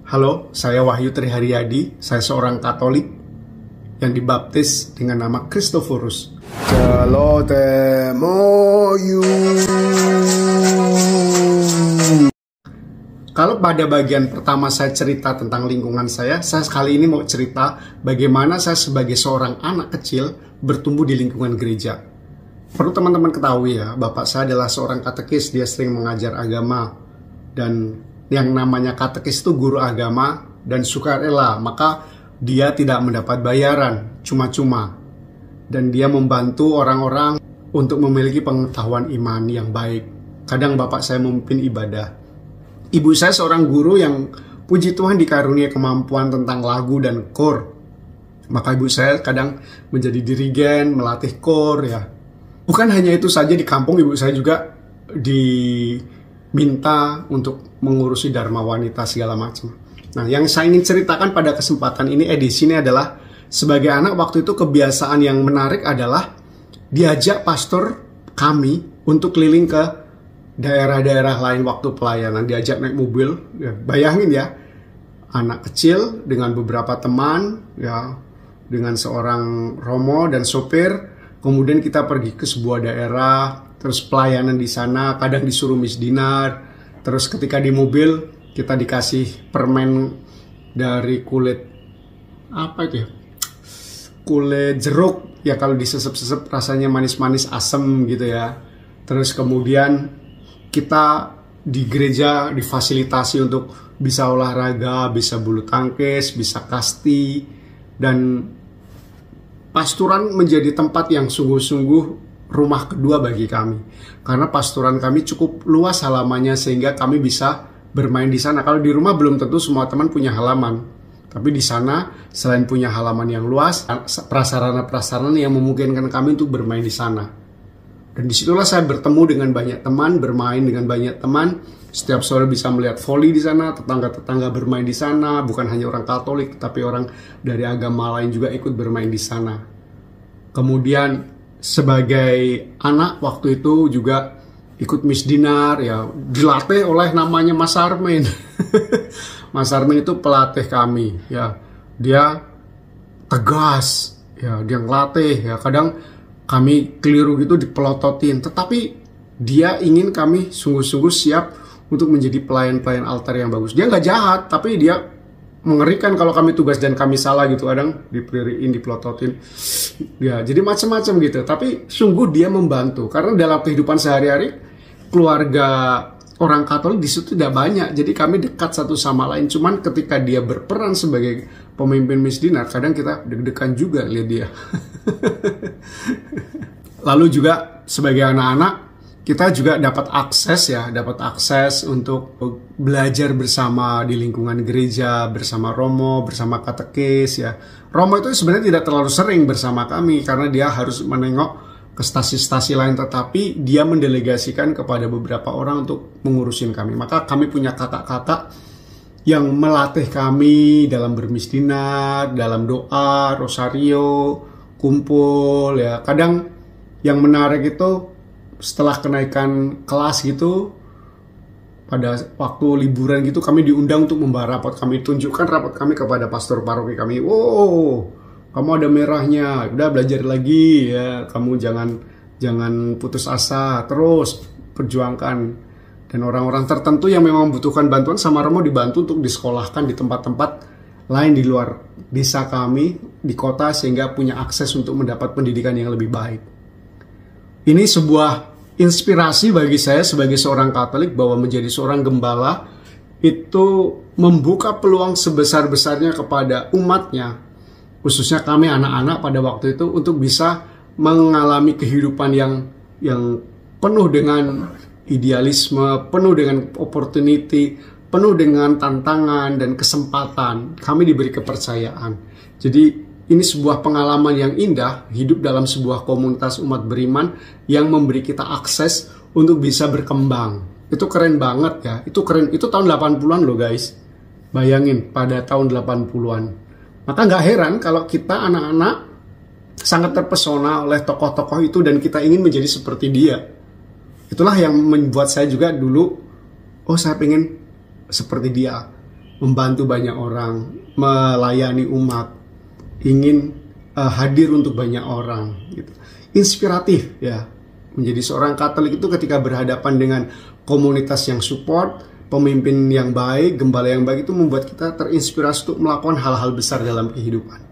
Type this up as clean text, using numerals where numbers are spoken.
Halo, saya Wahyu Triharyadi. Saya seorang Katolik yang dibaptis dengan nama Christophorus. Kalau pada bagian pertama saya cerita tentang lingkungan saya kali ini mau cerita bagaimana saya sebagai seorang anak kecil bertumbuh di lingkungan gereja. Perlu teman-teman ketahui ya, bapak saya adalah seorang katekis, dia sering mengajar agama. Dan yang namanya katekis itu guru agama dan sukarela, maka dia tidak mendapat bayaran, cuma-cuma. Dan dia membantu orang-orang untuk memiliki pengetahuan iman yang baik. Kadang bapak saya memimpin ibadah. Ibu saya seorang guru yang puji Tuhan dikaruniai kemampuan tentang lagu dan kor. Maka ibu saya kadang menjadi dirigen, melatih kor ya. Bukan hanya itu saja, di kampung ibu saya juga diminta untuk mengurusi dharma wanita segala macam. Nah, yang saya ingin ceritakan pada kesempatan ini, edisi ini adalah sebagai anak waktu itu kebiasaan yang menarik adalah diajak pastor kami untuk keliling ke daerah-daerah lain waktu pelayanan, diajak naik mobil. Ya, bayangin ya, anak kecil dengan beberapa teman, ya, dengan seorang romo dan sopir. Kemudian kita pergi ke sebuah daerah, terus pelayanan di sana, kadang disuruh misdinar. Terus ketika di mobil kita dikasih permen dari kulit apa itu ya? Kulit jeruk ya, kalau disesep-sesep rasanya manis-manis asem gitu ya. Terus kemudian kita di gereja difasilitasi untuk bisa olahraga, bisa bulu tangkis, bisa kasti, dan pasturan menjadi tempat yang sungguh-sungguh rumah kedua bagi kami. Karena pasturan kami cukup luas halamannya sehingga kami bisa bermain di sana. Kalau di rumah belum tentu semua teman punya halaman. Tapi di sana selain punya halaman yang luas, prasarana-prasarana yang memungkinkan kami untuk bermain di sana. Dan disitulah saya bertemu dengan banyak teman, bermain dengan banyak teman. Setiap sore bisa melihat voli di sana, tetangga-tetangga bermain di sana. Bukan hanya orang Katolik, tapi orang dari agama lain juga ikut bermain di sana. Kemudian sebagai anak waktu itu juga ikut misdinar, ya dilatih oleh namanya Mas Armin. Mas Armin itu pelatih kami, ya dia tegas, ya dia ngelatih, ya kadang kami keliru gitu dipelototin, tetapi dia ingin kami sungguh-sungguh siap untuk menjadi pelayan-pelayan altar yang bagus. Dia nggak jahat, tapi dia mengerikan kalau kami tugas dan kami salah gitu, kadang dipeliriin, dipelototin. Ya, jadi macam-macam gitu. Tapi sungguh dia membantu, karena dalam kehidupan sehari-hari keluarga orang Katolik di situ tidak banyak, jadi kami dekat satu sama lain. Cuman ketika dia berperan sebagai pemimpin misdinar, kadang kita deg-degan juga lihat dia. Lalu juga sebagai anak-anak kita juga dapat akses untuk belajar bersama di lingkungan gereja, bersama romo, bersama katekis ya. Romo itu sebenarnya tidak terlalu sering bersama kami karena dia harus menengok ke stasi-stasi lain, tetapi dia mendelegasikan kepada beberapa orang untuk mengurusin kami. Maka kami punya kakak-kakak yang melatih kami dalam bermisdinar, dalam doa, rosario, kumpul ya. Kadang yang menarik itu setelah kenaikan kelas gitu, pada waktu liburan gitu kami diundang untuk membawa rapot. Kami tunjukkan rapot kami kepada pastor paroki kami. Wow, kamu ada merahnya, udah belajar lagi ya, kamu jangan putus asa, terus perjuangkan. Dan orang-orang tertentu yang memang membutuhkan bantuan sama Romo dibantu untuk disekolahkan di tempat-tempat lain di luar desa kami, di kota, sehingga punya akses untuk mendapat pendidikan yang lebih baik. Ini sebuah inspirasi bagi saya sebagai seorang Katolik bahwa menjadi seorang gembala itu membuka peluang sebesar-besarnya kepada umatnya, khususnya kami anak-anak pada waktu itu, untuk bisa mengalami kehidupan yang penuh dengan idealisme, penuh dengan opportunity, penuh dengan tantangan dan kesempatan. Kami diberi kepercayaan. Jadi ini sebuah pengalaman yang indah, hidup dalam sebuah komunitas umat beriman yang memberi kita akses untuk bisa berkembang. Itu keren banget ya, itu keren. Itu tahun 80-an loh guys. Bayangin pada tahun 80-an. Maka nggak heran kalau kita anak-anak sangat terpesona oleh tokoh-tokoh itu dan kita ingin menjadi seperti dia. Itulah yang membuat saya juga dulu, oh saya pengen seperti dia. membantu banyak orang, melayani umat, ingin hadir untuk banyak orang gitu. Inspiratif ya. Menjadi seorang Katolik itu ketika berhadapan dengan komunitas yang support, pemimpin yang baik, gembala yang baik, itu membuat kita terinspirasi untuk melakukan hal-hal besar dalam kehidupan.